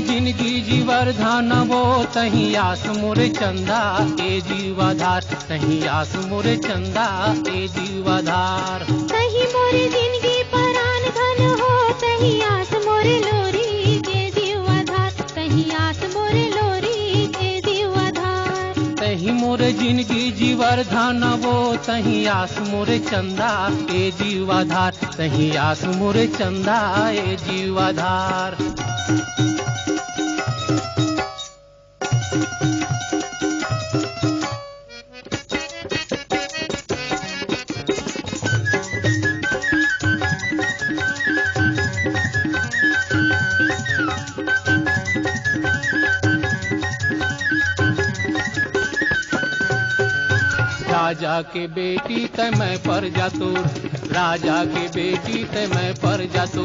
जिंदगी जीवरधान वो तही आस मोरे चंदा ए जीवाधार, तही आस मोरे चंदा ए जीवाधार। तही मोरे जिंदगी परान धन हो, तही आस मोरे लोरी के जीवाधार, तही आस मोरे लोरी के जीवाधार। तही मोरे जिंदगी जीवरधान वो तही आस मोरे चंदा ए जीवाधार, तही आस मोरे चंदा ए जीवाधार। राजा के बेटी ते मैं पर जातू, राजा के बेटी ते मैं पर जातू।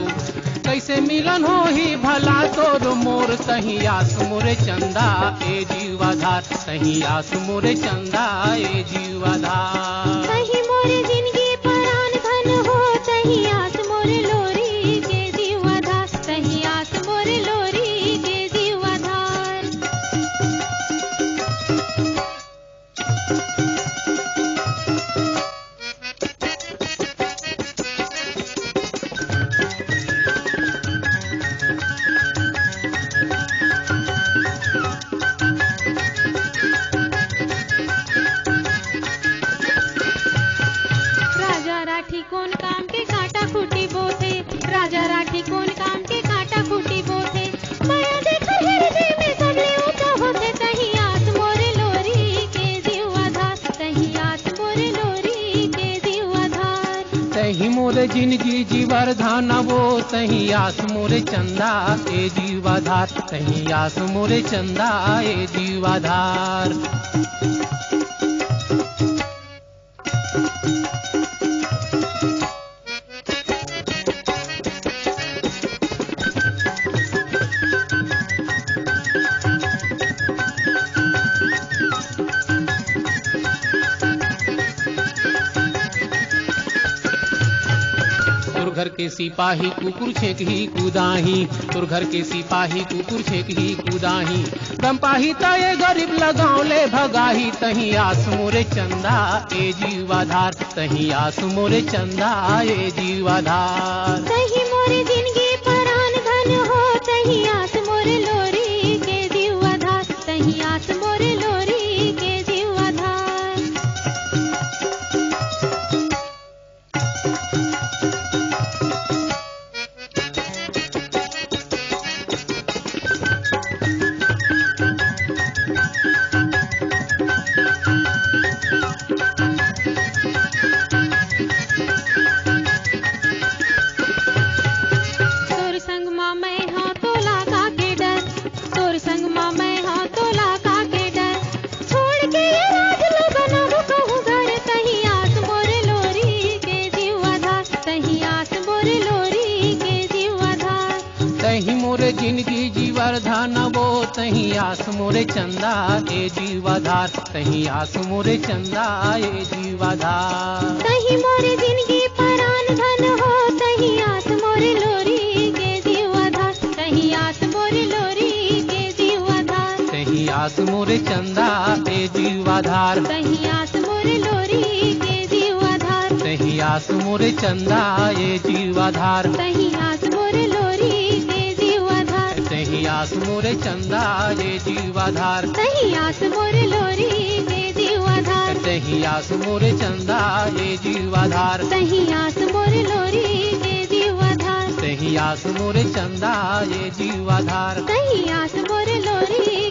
कैसे मिलन हो ही भला तोर मोर, तही आस मोरे चंदा ए जीवाधार, तही आस मोरे चंदा ए जीवाधार। तही मोरे जिंदगी परान धन हो, तही आस मोरे लोरी के जीवाधार, तही आस मोरे लोरी के जीवाधार। राजा राठी कौन काम के काटा खूटी बोथे, राजा राठी कौन काम के काटा खूटी बोथे। माया देखर हृदय में सगले ऊंचा होते, तही आस मोरे लोरी के जीवाधार, तही आस मोरे लोरी के जीवाधार। तही मोरे जिंदगी जीवरधान वो तही आस मोरे चंदा ए जीवाधार, तही आस मोरे चंदा ए जीवाधार। घर के सिपाही कुकुर छेक ही कूदाही, तुर घर के सिपाही कुकुर छेक ही कूदाही। दमपाही ताये गरीब लगाओ ले भगाही, तही आस मोरे चंदा ए जीवाधार, तही आस मोरे चंदा ए जीवाधार। तही मोरे जिंदगी परान धन हो, तही आस मोरे लोरी के जीवाधार, तही आस मोरे लोरी के जीवाधार। तोर संग माँ मैं हाँ तोला का के डर, तोर संग माँ मैं हाँ तोला का के डर। छोड़ के ये राज लोगन अब कहूँ घर, तही आस मोरे लोरी के जीवाधार, तही आस मोरे लोरी के जीवाधार। तही मोरे जिंदगी जीवरधान वो तही आस मोरे चंदा ए जीवाधार, तही आस मोरे चंदा ए जीवाधार। तही मोरे जिंदगी परान धन हो, तही आस मोरे लोरी के जीवाधार, तही आस मोरे लोरी के जीवाधार। तही आस मोरे चंदा ए जीवाधार, तही आस मोरे लोरी के जीवाधार, तही आस मोरे चंदा ए जीवाधार। तही आस मोरे लोरी के जीवाधार, तही आस मोरे चंदा ए जीवाधार। तही आस मोरे लोरी के जीवाधार, तही आस मोरे चंदा ए जीवाधार। तही आस मोरे लोरी के जीवाधार, तही आस मोरे चंदा ए जीवाधार। तही आस मोरे लोरी